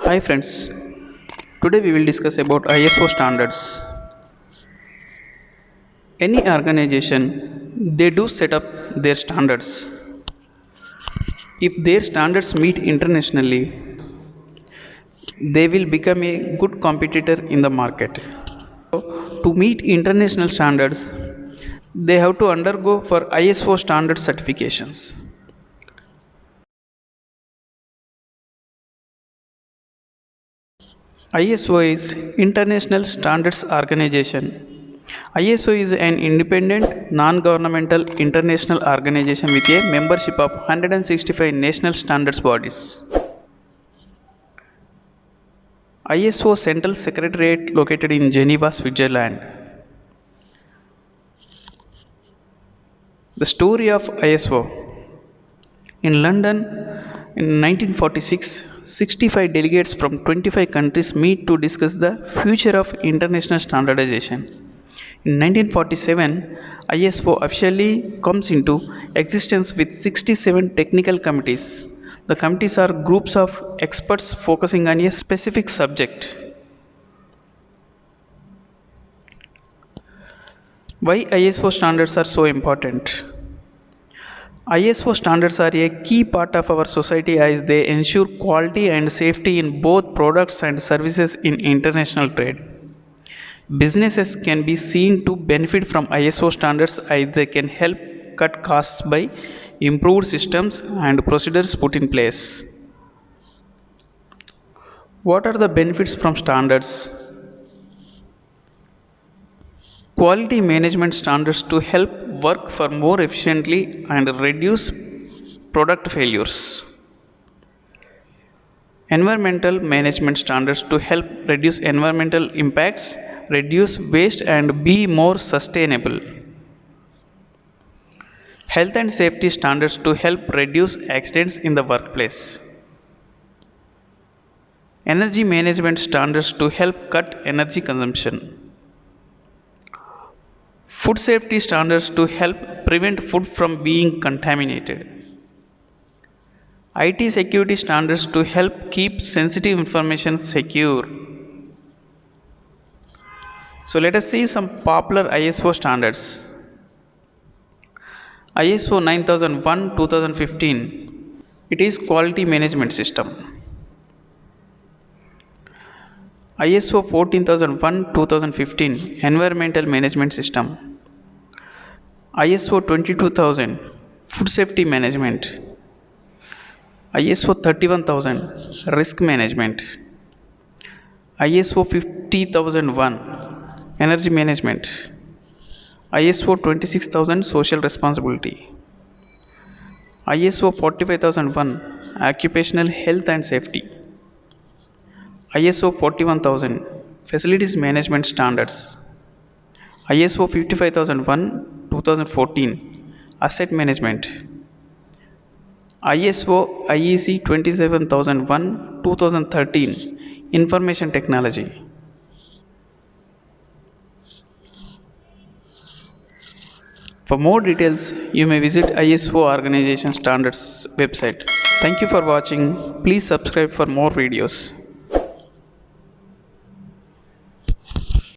Hi friends, today we will discuss about ISO standards. Any organization they do set up their standards. If their standards meet internationally, they will become a good competitor in the market. To meet international standards, they have to undergo for ISO standard certifications. ISO is International Standards Organization. ISO is an independent, non-governmental international organization with a membership of 165 national standards bodies. ISO Central Secretariat located in Geneva, Switzerland. The story of ISO. In London, in 1946, 65 delegates from 25 countries meet to discuss the future of international standardization. In 1947, ISO officially comes into existence with 67 technical committees. The committees are groups of experts focusing on a specific subject. Why ISO standards are so important? ISO standards are a key part of our society as they ensure quality and safety in both products and services in international trade. Businesses can be seen to benefit from ISO standards as they can help cut costs by improved systems and procedures put in place. What are the benefits from standards? Quality management standards to help work for more efficiently and reduce product failures. Environmental management standards to help reduce environmental impacts, reduce waste and be more sustainable. Health and safety standards to help reduce accidents in the workplace. Energy management standards to help cut energy consumption. Food safety standards to help prevent food from being contaminated. IT security standards to help keep sensitive information secure. So let us see some popular ISO standards. ISO 9001 2015, it is quality management system. ISO 14001 2015, environmental management system. ISO 22000, food safety management. ISO 31000, risk management. ISO 50001, energy management. ISO 26000, social responsibility. ISO 45001, occupational health and safety. ISO 41000, facilities management standards. ISO 55001 2014, asset management. ISO IEC 27001 2013, information technology. For more details, you may visit ISO Organization Standards website. Thank you for watching. Please subscribe for more videos.